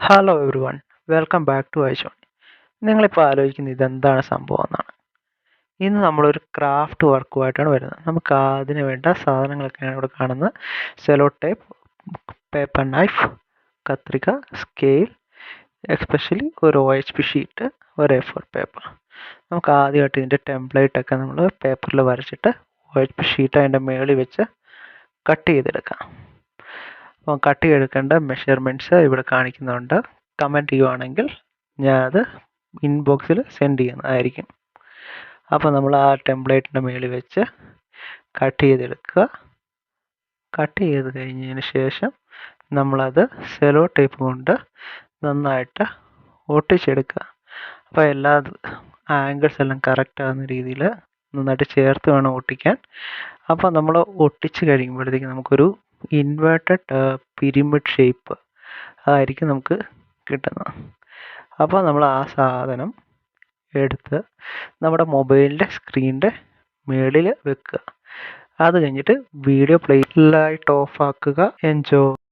Hello everyone, welcome back to Aishon. നിങ്ങളിപ്പോൾ ആലോചിക്കുന്നത് ഇതെന്താണ് സംഭവം എന്നാണ്. ഇന്ന് നമ്മളൊരു ക്രാഫ്റ്റ് വർക്കുമായിട്ടാണ് വരുന്നത്. നമുക്ക് അതിന് വേണ്ട സാധനങ്ങളൊക്കെയാണ് ഇവിടെ കാണുന്നത്. സെലോ ടേപ്പ്, പേപ്പർ നൈഫ്, കത്രിക, സ്കെയിൽ, എസ്പെഷ്യലി ഒരു OHP ഷീറ്റ്, ഒരു A4 പേപ്പർ. നമുക്ക് ആദ്യമായിട്ട് ഇതിൻ്റെ ടെംപ്ലേറ്റൊക്കെ നമ്മൾ പേപ്പറിൽ വരച്ചിട്ട് OHP ഷീറ്റ് അതിൻ്റെ മുകളിൽ വെച്ച് കട്ട് ചെയ്തെടുക്കാം. അപ്പോൾ കട്ട് ചെയ്തെടുക്കേണ്ട മെഷർമെൻറ്റ്സ് ഇവിടെ കാണിക്കുന്നുണ്ട്. കമൻറ്റ് ചെയ്യുവാണെങ്കിൽ ഞാനത് ഇൻബോക്സിൽ സെൻഡ് ചെയ്യുന്നതായിരിക്കും. അപ്പോൾ നമ്മൾ ആ ടെംപ്ലേറ്റിൻ്റെ മുകളിൽ വെച്ച് കട്ട് ചെയ്തെടുക്കുക. കട്ട് ചെയ്ത് കഴിഞ്ഞതിന് ശേഷം നമ്മളത് സെലോ ടേപ്പ് കൊണ്ട് നന്നായിട്ട് ഒട്ടിച്ചെടുക്കുക. അപ്പോൾ എല്ലാ ആംഗിൾസ് എല്ലാം കറക്റ്റ് ആകുന്ന രീതിയിൽ നന്നായിട്ട് ചേർത്ത് വേണം ഒട്ടിക്കാൻ. അപ്പോൾ നമ്മൾ ഒട്ടിച്ച് കഴിയുമ്പോഴത്തേക്ക് നമുക്കൊരു ഇൻവേർട്ടഡ് പിരമിഡ് ഷേപ്പ് ആയിരിക്കും നമുക്ക് കിട്ടുന്നത്. അപ്പോൾ നമ്മൾ ആ സാധനം എടുത്ത് നമ്മുടെ മൊബൈലിൻ്റെ സ്ക്രീനിൻ്റെ മുകളിൽ വെക്കുക. അത് കഴിഞ്ഞിട്ട് വീഡിയോ പ്ലേയിലായിട്ട് ഓഫ് ആക്കുക. എൻജോയ്.